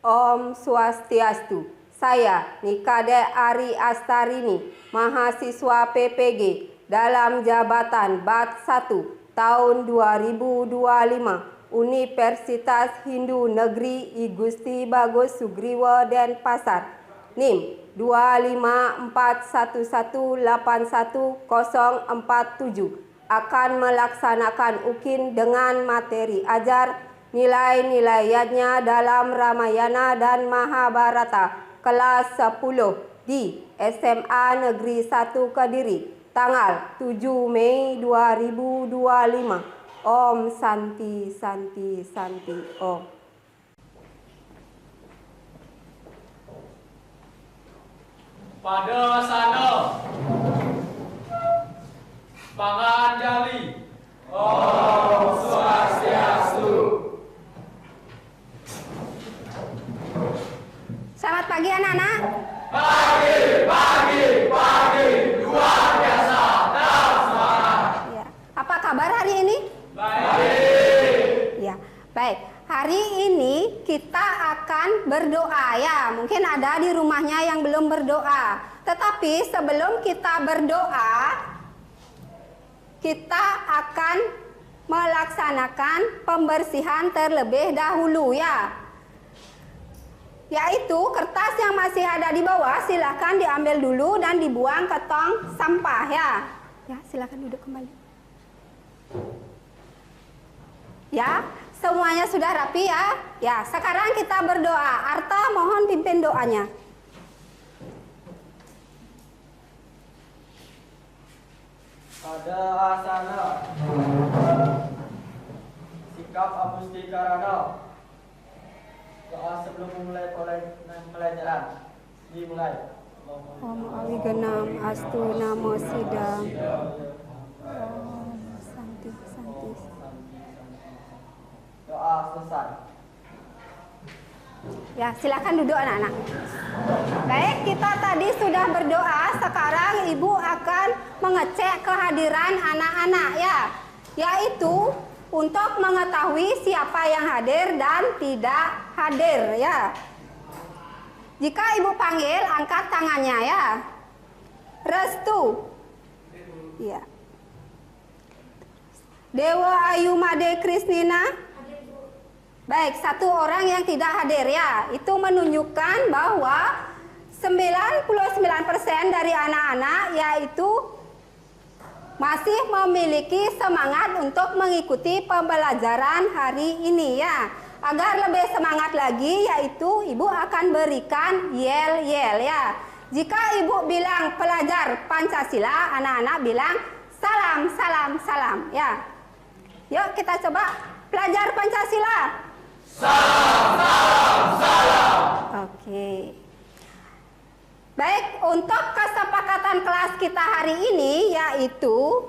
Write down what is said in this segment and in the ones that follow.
Om Swastiastu. Saya Nikade Ari Astarini, mahasiswa PPG dalam jabatan Bat 1 tahun 2025 Universitas Hindu Negeri I Gusti Bagus Sugriwo Denpasar. NIM 251181047 akan melaksanakan UKIN dengan materi ajar nilai-nilainya dalam Ramayana dan Mahabharata kelas 10 di SMA Negeri 1 Kediri tanggal 7 Mei 2025. Om Santi Santi Santi Om. Pada sana Panganjali. Om Swastiastu. Selamat pagi anak-anak. Pagi, luar biasa, dalam semangat. Ya. Apa kabar hari ini? Baik. Ya, baik. Hari ini kita akan berdoa ya. Mungkin ada di rumahnya yang belum berdoa. Tetapi sebelum kita berdoa, kita akan melaksanakan pembersihan terlebih dahulu ya. Yaitu kertas yang masih ada di bawah silahkan diambil dulu dan dibuang ke tong sampah ya. Ya, silahkan duduk kembali. Ya, semuanya sudah rapi ya. Ya, sekarang kita berdoa. Arta mohon pimpin doanya. Pada asana sikap amustikarana. Doa sebelum memulai pelajaran. Dimulai. Om Awigenam Astu Namo Sidam. Om Santi Santi. Doa selesai. Ya, silakan duduk anak-anak. Baik, kita tadi sudah berdoa. Sekarang Ibu akan mengecek kehadiran anak-anak ya. Yaitu untuk mengetahui siapa yang hadir dan tidak hadir ya. Jika Ibu panggil, angkat tangannya ya. Restu. Ya. Dewa Ayu Made Krisnina. Baik, satu orang yang tidak hadir ya. Itu menunjukkan bahwa 99% dari anak-anak yaitu masih memiliki semangat untuk mengikuti pembelajaran hari ini ya. Agar lebih semangat lagi yaitu Ibu akan berikan yel-yel ya. Jika Ibu bilang pelajar Pancasila, anak-anak bilang salam, salam, salam ya. Yuk kita coba pelajar Pancasila. Salam, salam, salam. Oke. Baik, untuk kesepakatan kelas kita hari ini yaitu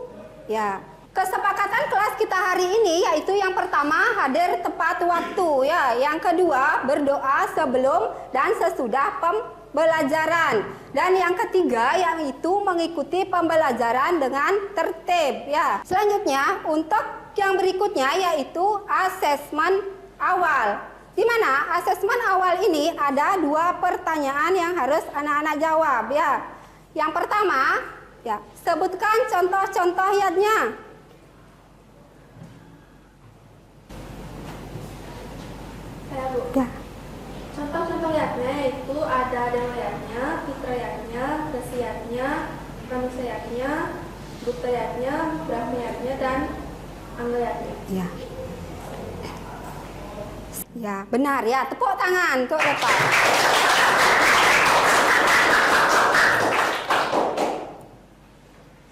ya, kesepakatan kelas kita hari ini yaitu yang pertama hadir tepat waktu ya, yang kedua berdoa sebelum dan sesudah pembelajaran, dan yang ketiga yaitu mengikuti pembelajaran dengan tertib ya. Selanjutnya untuk yang berikutnya yaitu asesmen awal. Di mana asesmen awal ini ada dua pertanyaan yang harus anak-anak jawab ya. Yang pertama, ya, sebutkan contoh-contoh yadnya. Ya. Contoh-contoh yadnya itu ada dhamma yadnya, fitra yadnya, rasi yadnya, manusia yadnya, gupta yadnya, brahma yadnya, dan angga yadnya. Ya. Ya, benar ya. Tepuk tangan untuk Bapak.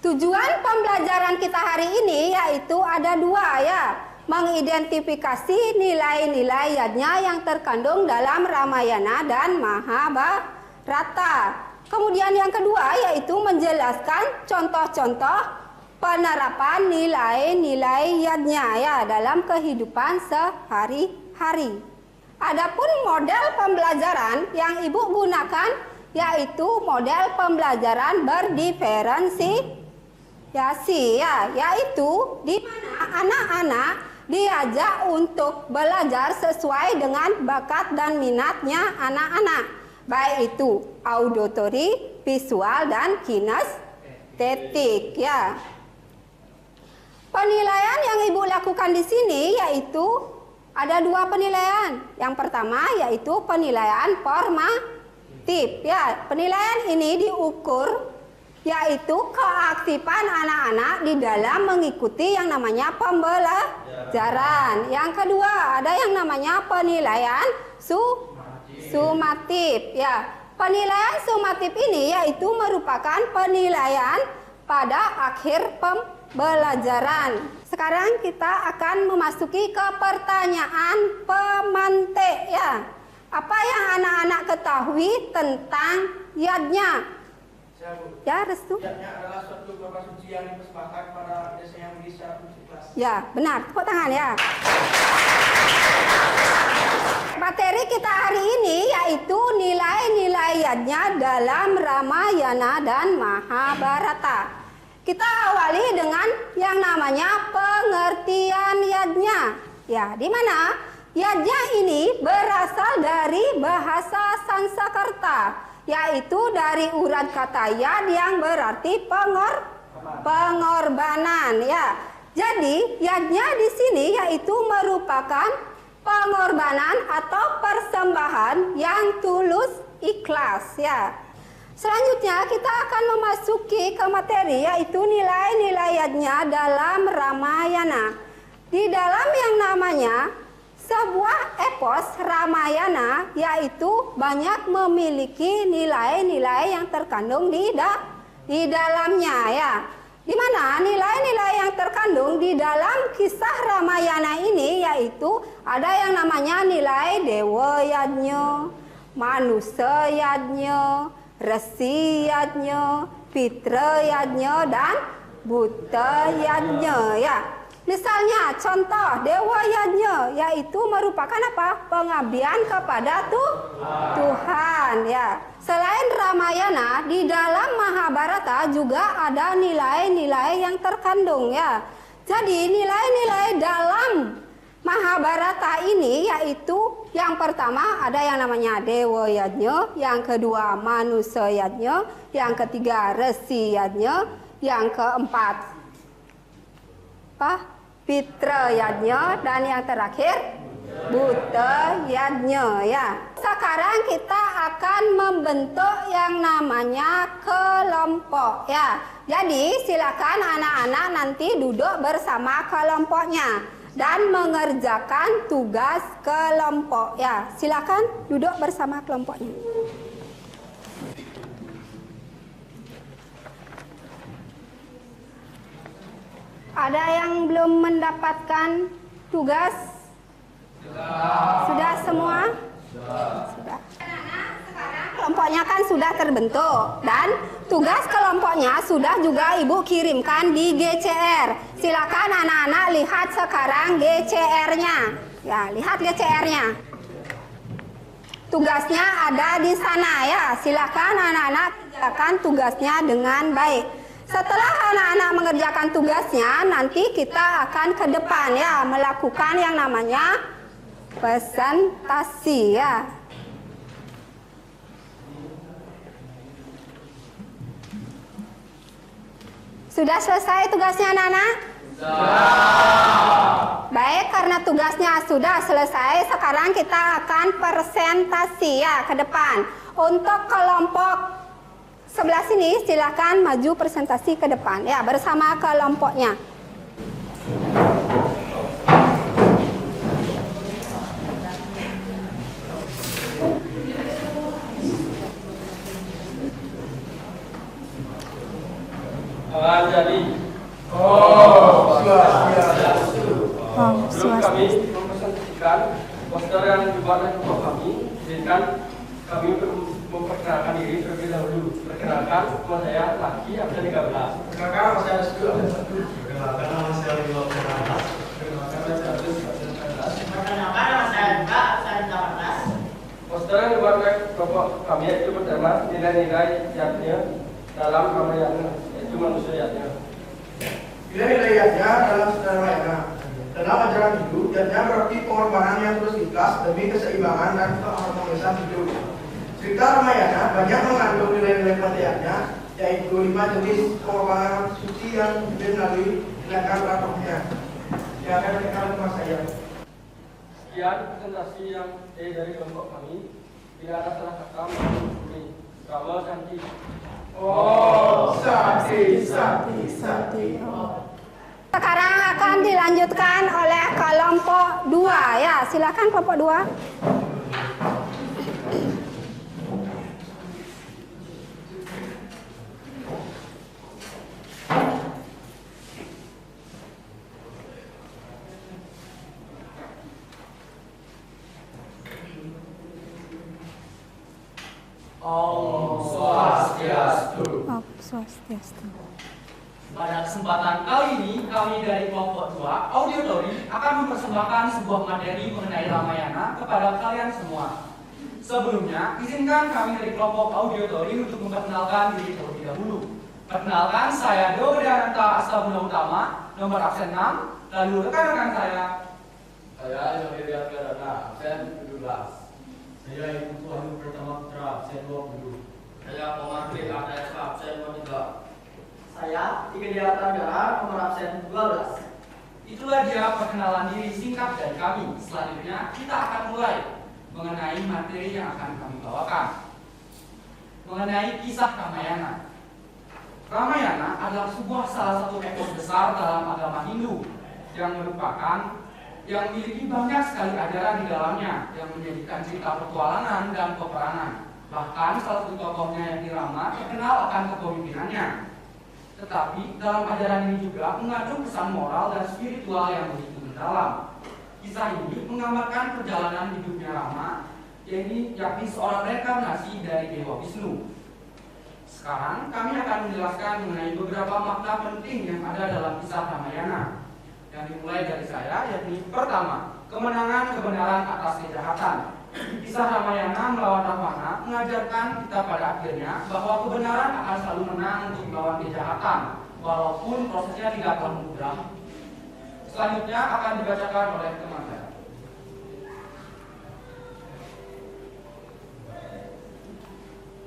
Tujuan pembelajaran kita hari ini yaitu ada dua ya. Mengidentifikasi nilai-nilai yadnya yang terkandung dalam Ramayana dan Mahabharata. Kemudian yang kedua yaitu menjelaskan contoh-contoh penerapan nilai-nilai yadnya ya dalam kehidupan sehari-hari. Adapun model pembelajaran yang Ibu gunakan yaitu model pembelajaran berdiferensiasi ya, yaitu di mana anak-anak diajak untuk belajar sesuai dengan bakat dan minatnya anak-anak, baik itu auditory, visual, dan kinestetik ya. Penilaian yang Ibu lakukan di sini yaitu ada 2 penilaian. Yang pertama yaitu penilaian formatif ya. Penilaian ini diukur yaitu keaktifan anak-anak di dalam mengikuti yang namanya pembelajaran. Yang kedua ada yang namanya penilaian sumatif ya. Penilaian sumatif ini yaitu merupakan penilaian pada akhir pembelajaran. Sekarang kita akan memasuki ke pertanyaan pemantik ya. Apa yang anak-anak ketahui tentang yadnya? Ya, Restu. Yadnya adalah suatu korban suci yang dipersembahkan pada desa yang bisa untuk kelas. Ya, benar. Tepuk tangan ya. Materi kita hari ini yaitu nilai-nilai yadnya dalam Ramayana dan Mahabharata. Kita awali dengan yang namanya pengertian yadnya. Ya, di mana yadnya ini berasal dari bahasa Sanskerta, yaitu dari urat kata yad yang berarti pengorbanan ya. Jadi yadnya di sini yaitu merupakan pengorbanan atau persembahan yang tulus ikhlas ya. Selanjutnya kita akan memasuki ke materi yaitu nilai-nilai yadnya dalam Ramayana. Di dalam yang namanya sebuah epos Ramayana yaitu banyak memiliki nilai-nilai yang terkandung di dalamnya ya. Di mana nilai-nilai yang terkandung di dalam kisah Ramayana ini yaitu ada yang namanya nilai dewa yadnya, manusia yadnya, resi yadnya, pitra yadnya, dan buta yadnya ya. Misalnya contoh dewa yadnya yaitu merupakan apa? Pengabdian kepada Tuhan ya. Selain Ramayana, di dalam Mahabharata juga ada nilai-nilai yang terkandung ya. Jadi nilai-nilai dalam Mahabharata ini yaitu yang pertama ada yang namanya dewa yadnya, yang kedua manusia yadnya, yang ketiga resi yadnya, yang keempat pitra yadnya, dan yang terakhir buta yadnya ya. Sekarang kita akan membentuk yang namanya kelompok ya. Jadi silakan anak-anak nanti duduk bersama kelompoknya dan mengerjakan tugas kelompok ya. Silakan duduk bersama kelompoknya. Ada yang belum mendapatkan tugas? Sudah semua? Sudah. Sekarang kelompoknya kan sudah terbentuk dan tugas kelompoknya sudah juga Ibu kirimkan di GCR. Silakan anak-anak lihat sekarang GCR-nya. Ya, lihat GCR-nya. Tugasnya ada di sana ya. Silakan anak-anak kerjakan tugasnya dengan baik. Setelah anak-anak mengerjakan tugasnya, nanti kita akan ke depan ya, melakukan yang namanya presentasi ya. Sudah selesai tugasnya anak-anak? Sudah. Baik, karena tugasnya sudah selesai, sekarang kita akan presentasi ya ke depan. Untuk kelompok sebelah sini silakan maju presentasi ke depan ya bersama kelompoknya. Jadi sebelum kami mempresentasikan poster yang dibuat oleh kelompok kami, izinkan kami memperkenalkan diri terlebih dahulu. Perkenalkan, nama saya Laki, absen 13. Perkenalkan, nama saya Restu, absen 1. Perkenalkan, nama saya Lilo Fernandes. Perkenalkan, nama saya Abdul, absen 19. Perkenalkan, nama saya Juga, absen 18. Poster yang dibuat oleh kelompok kami yaitu pertama nilai-nilai yadnya dalam Ramayana, yaitu manusia yadnya. Nilai-nilai yadnya dalam Ramayana. Dalam ajaran Hindu, yatnya berarti pengorbanan yang terus ikhlas demi keseimbangan dan keharmonisan hidup. Cerita Ramayana banyak mengandung nilai-nilai pentingnya, yaitu 5 jenis pengorbanan suci yang dilalui dengan tokohnya. Yang akan dikatakan Mas saya. Sekian presentasi yang dari kelompok kami. Tidak ada salah kata maupun ini. Rama Santi. Oh, Santi. Sekarang akan dilanjutkan oleh kelompok 2 ya. Silakan kelompok 2. Om Swastiastu. Oh, Swastiastu. Pada kesempatan kali ini, kami dari kelompok 2 Auditori akan mempersembahkan sebuah materi mengenai Ramayana kepada kalian semua. Sebelumnya, izinkan kami dari kelompok Auditori untuk memperkenalkan diri terlebih dahulu. Perkenalkan, saya Dodananta Astabuna Utama, nomor absen 6, lalu rekan-rekan saya. Saya Yohirian Perdana, absen 17. Saya Ibu Wahyu Pertama Putra, absen 20. Saya Komandri ATS, absen 23. Saya Ika Tanggara, nomor absen 12. Itulah dia perkenalan diri singkat dari kami. Selanjutnya, kita akan mulai mengenai materi yang akan kami bawakan. Mengenai kisah Ramayana. Ramayana adalah salah satu epos besar dalam agama Hindu yang memiliki banyak sekali ajaran di dalamnya yang menjadikan cerita petualangan dan peperangan. Bahkan salah satu tokohnya yang dirama terkenal akan kepemimpinannya. Tetapi dalam ajaran ini juga mengandung pesan moral dan spiritual yang begitu mendalam. Kisah ini menggambarkan perjalanan hidupnya Rama, yakni seorang reinkarnasi dari Dewa Wisnu. Sekarang kami akan menjelaskan mengenai beberapa makna penting yang ada dalam kisah Ramayana. Yang dimulai dari saya, yakni pertama, kemenangan kebenaran atas kejahatan. Kisah Ramayana melawan Ravana mengajarkan kita pada akhirnya bahwa kebenaran akan selalu menang untuk melawan kejahatan, walaupun prosesnya tidaklah mudah. Selanjutnya akan dibacakan oleh teman saya.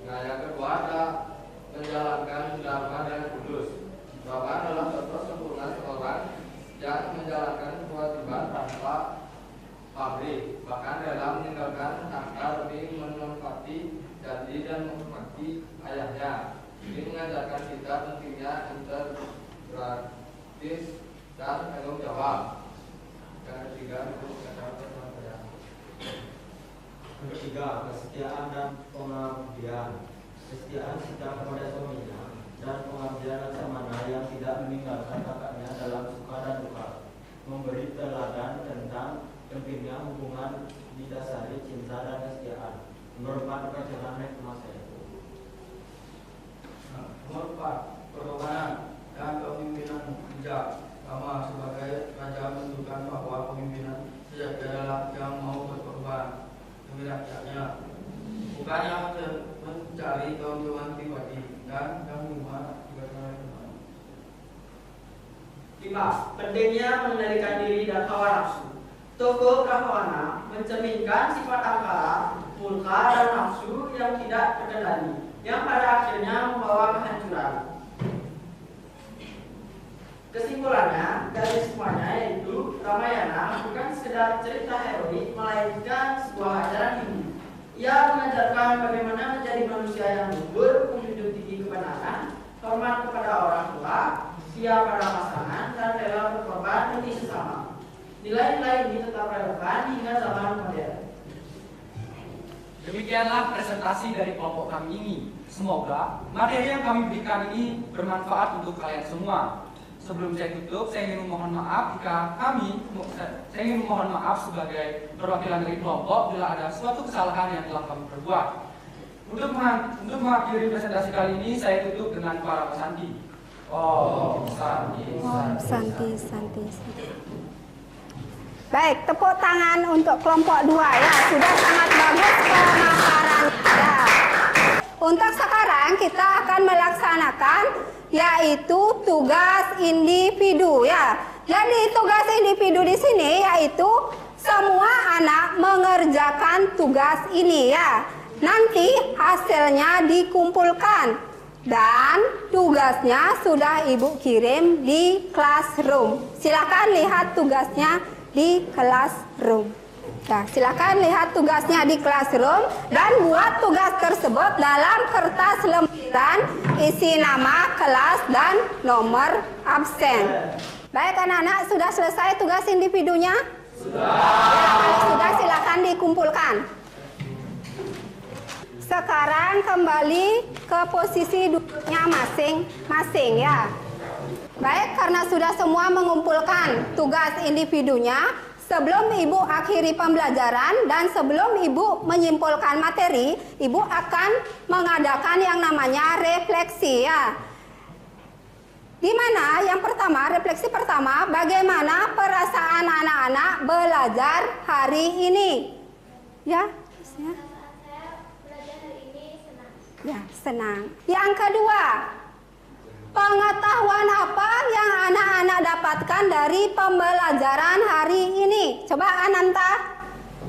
Nah, yang kedua ada menjalankan dharma dengan kudus. Dharma adalah contoh sempurna seorang yang menjalankan kewajiban tanpa pabrik, bahkan rela meninggalkan harta demi menempati janji dan menghormati ayahnya. Ini mengajarkan kita pentingnya integratis dan tanggung jawab. Yang ketiga itu Yang ketiga, kesetiaan dan pengabdian. Kesetiaan sikap kepada suaminya dan pengabdian laksamana yang tidak meninggalkan kakaknya dalam suka dan duka. Memberi teladan tentang pentingnya hubungan didasari cinta dan kesetiaan. Menurut perjalanan hikmah saya. Nomor 4, perlawanan dan kepemimpinan bijak. Rama sebagai raja menunjukkan bahwa pemimpinan sejati adalah yang mau berkorban demi rakyatnya, bukannya mencari keuntungan pribadi dan rumah juga. 5. Pentingnya mengendalikan diri dan hawa nafsu. Tokoh Rahwana mencerminkan sifat angkara, murka dan nafsu yang tidak terkendali, yang pada akhirnya membawa kehancuran. Kesimpulannya dari semuanya yaitu Ramayana bukan sekedar cerita heroik, melainkan sebuah ajaran Hindu. Ia mengajarkan bagaimana menjadi manusia yang luhur, menjunjung tinggi kebenaran, hormat kepada orang tua, setia pada pasangan, dan rela berkorban demi sesama. Nilai-nilai ini tetap relevan hingga zaman modern. Demikianlah presentasi dari kelompok kami ini. Semoga materi yang kami berikan ini bermanfaat untuk kalian semua. Sebelum saya tutup, saya ingin memohon maaf sebagai perwakilan dari kelompok bila ada suatu kesalahan yang telah kami perbuat. Untuk mengakhiri presentasi kali ini, saya tutup dengan para pesanti. Om Santi. Baik, tepuk tangan untuk kelompok 2 ya. Sudah sangat bagus pemaparannya. Untuk sekarang kita akan melaksanakan yaitu tugas individu ya. Jadi tugas individu di sini yaitu semua anak mengerjakan tugas ini ya. Nanti hasilnya dikumpulkan dan tugasnya sudah Ibu kirim di classroom. Silakan lihat tugasnya di classroom. Nah, silakan lihat tugasnya di classroom dan buat tugas tersebut dalam kertas lembaran, isi nama, kelas, dan nomor absen. Baik anak-anak, sudah selesai tugas individunya? Sudah. Ya, kalau sudah silakan dikumpulkan. Sekarang kembali ke posisi duduknya masing-masing ya. Baik, karena sudah semua mengumpulkan tugas individunya, sebelum Ibu akhiri pembelajaran dan sebelum Ibu menyimpulkan materi, Ibu akan mengadakan yang namanya refleksi ya. Di mana yang pertama, refleksi pertama, bagaimana perasaan anak-anak belajar hari ini? Ya, ya. Ya, senang. Yang kedua, pengetahuan apa yang anak-anak dapatkan dari pembelajaran hari ini? Coba Ananta.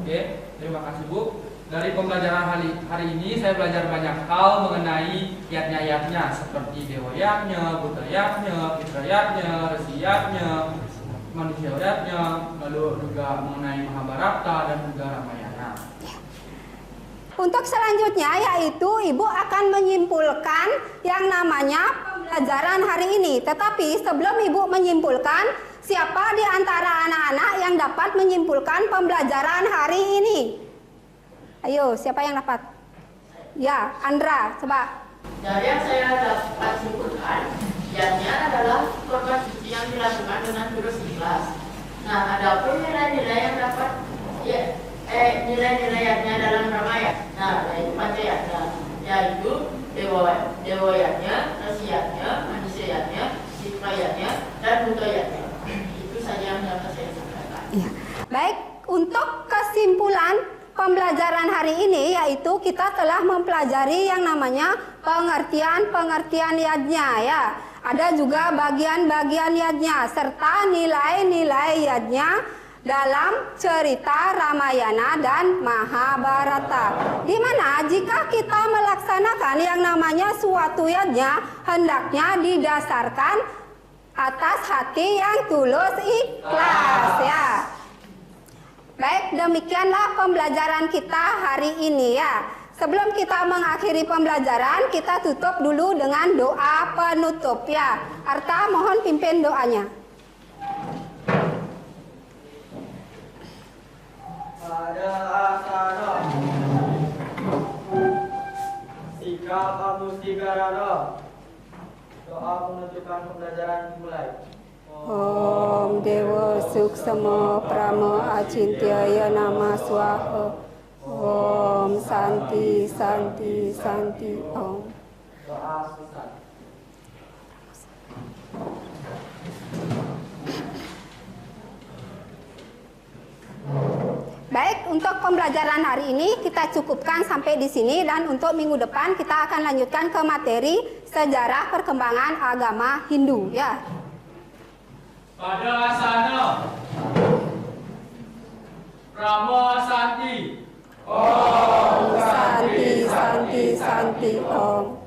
Oke, terima kasih Bu. Dari pembelajaran hari ini saya belajar banyak hal mengenai yat-yatnya seperti dewa-yatnya, buta-yatnya, fitra-yatnya, resi-yatnya, manusia-yatnya, lalu juga mengenai Mahabharata dan juga Ramayana. Untuk selanjutnya yaitu Ibu akan menyimpulkan yang namanya pembelajaran hari ini. Tetapi sebelum Ibu menyimpulkan, siapa di antara anak-anak yang dapat menyimpulkan pembelajaran hari ini? Ayo, siapa yang dapat? Ya, Andra, coba. Dari yang saya dapat simpulkan, yatnya adalah korban suci yang dilakukan dengan terus ikhlas. Nah, ada pun nilai-nilai yang dapat nilai-nilainya dalam Ramayana. Nah, yaitu pancayatnya, yaitu dewa-yatnya, resi-yatnya, manusia-yatnya, sitra-yatnya, dan buta-yatnya. Itu saja yang dapat saya sampaikan. Ya. Baik, untuk kesimpulan pembelajaran hari ini yaitu kita telah mempelajari yang namanya pengertian yadnya ya. Ada juga bagian-bagian yadnya serta nilai-nilai yadnya dalam cerita Ramayana dan Mahabharata. Di mana jika kita melaksanakan yang namanya suatu yadnya hendaknya didasarkan atas hati yang tulus ikhlas ya. Baik, demikianlah pembelajaran kita hari ini ya. Sebelum kita mengakhiri pembelajaran, kita tutup dulu dengan doa penutup ya. Arta, mohon pimpin doanya. Pada asana sikap amustikarana. Doa penunjukan pembelajaran dimulai. Om Dewa Suksama Prama Acintyaya Nama Swaha. Om Santi Santi Santi Om. Doa susah. Baik, untuk pembelajaran hari ini kita cukupkan sampai di sini dan untuk minggu depan kita akan lanjutkan ke materi sejarah perkembangan agama Hindu ya. Pada asana Rama Santi. Om Santi Santi Santi Om.